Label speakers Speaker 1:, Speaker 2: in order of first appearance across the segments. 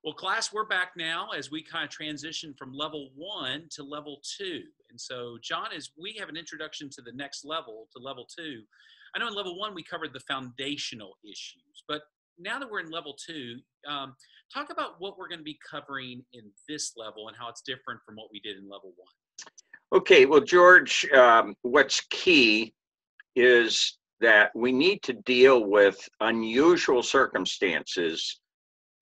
Speaker 1: Well, class, we're back now as we kind of transition from level 1 to level 2. And so, John, as we have an introduction to the next level, to level 2, I know in level 1 we covered the foundational issues, but now that we're in level 2, talk about what we're going to be covering in this level and how it's different from what we did in level 1.
Speaker 2: Okay, well, George, what's key is that we need to deal with unusual circumstances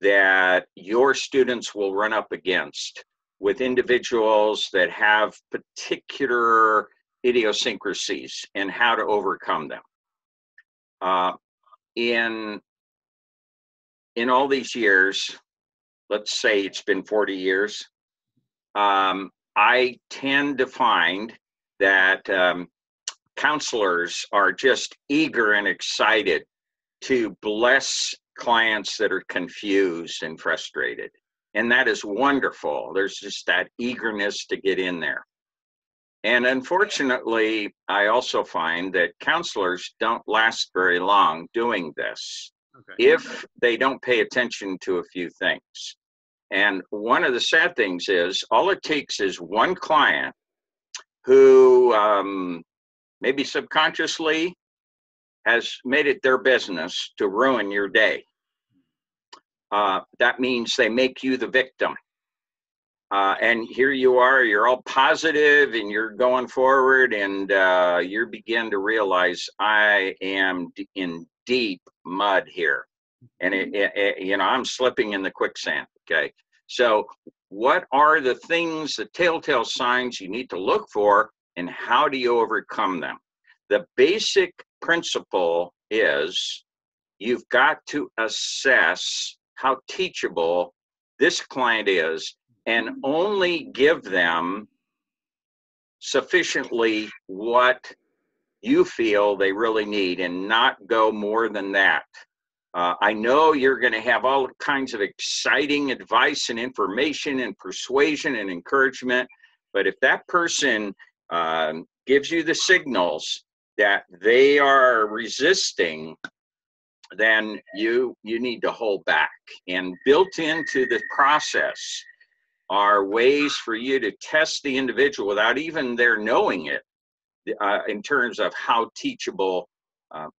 Speaker 2: that your students will run up against with individuals that have particular idiosyncrasies and how to overcome them. In all these years, let's say it's been 40 years, I tend to find that counselors are just eager and excited to bless clients that are confused and frustrated. And that is wonderful. There's just that eagerness to get in there. And unfortunately, I also find that counselors don't last very long doing this if they don't pay attention to a few things. And one of the sad things is all it takes is one client who maybe subconsciously has made it their business to ruin your day. That means they make you the victim. And here you are, you're all positive and you're going forward, and you begin to realize I am in deep mud here. And I'm slipping in the quicksand, okay? So what are the things, the telltale signs you need to look for, and how do you overcome them? The basic principle is you've got to assess how teachable this client is and only give them sufficiently what you feel they really need and not go more than that. I know you're going to have all kinds of exciting advice and information and persuasion and encouragement, but if that person gives you the signals that they are resisting, then you need to hold back. And built into the process are ways for you to test the individual without even their knowing it in terms of how teachable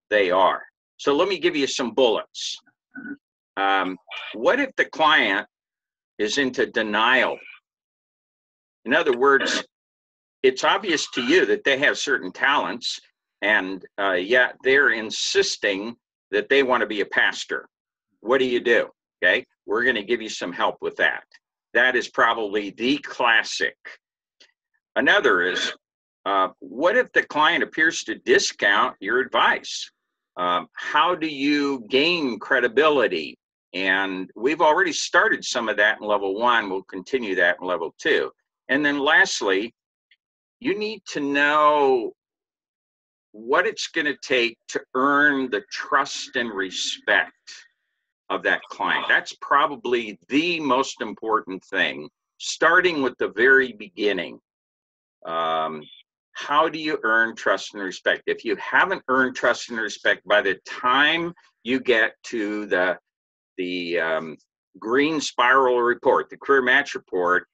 Speaker 2: they are. So let me give you some bullets. What if the client is into denial? In other words, it's obvious to you that they have certain talents, and yet they're insisting that they want to be a pastor. What do you do? Okay, we're going to give you some help with that. That is probably the classic. Another is, what if the client appears to discount your advice? How do you gain credibility? And we've already started some of that in level 1. We'll continue that in level 2. And then lastly, you need to know what it's going to take to earn the trust and respect of that client. That's probably the most important thing, starting with the very beginning. How do you earn trust and respect? If you haven't earned trust and respect by the time you get to the green spiral report, the career match report,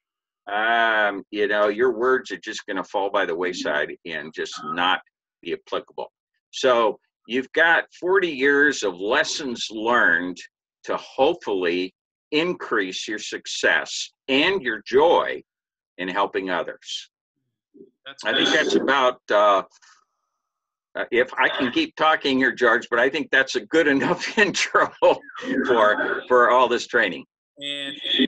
Speaker 2: your words are just going to fall by the wayside and just not be applicable. So you've got 40 years of lessons learned to hopefully increase your success and your joy in helping others. I think that's about, if I can keep talking here, George, but I think that's a good enough intro for all this training.
Speaker 1: And I mean,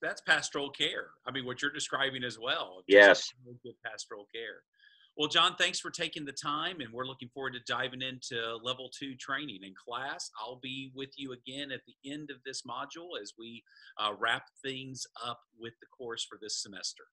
Speaker 1: that's pastoral care. I mean, what you're describing as well.
Speaker 2: Yes.
Speaker 1: Good pastoral care. Well, John, thanks for taking the time, and we're looking forward to diving into level 2 training. In class, I'll be with you again at the end of this module as we wrap things up with the course for this semester.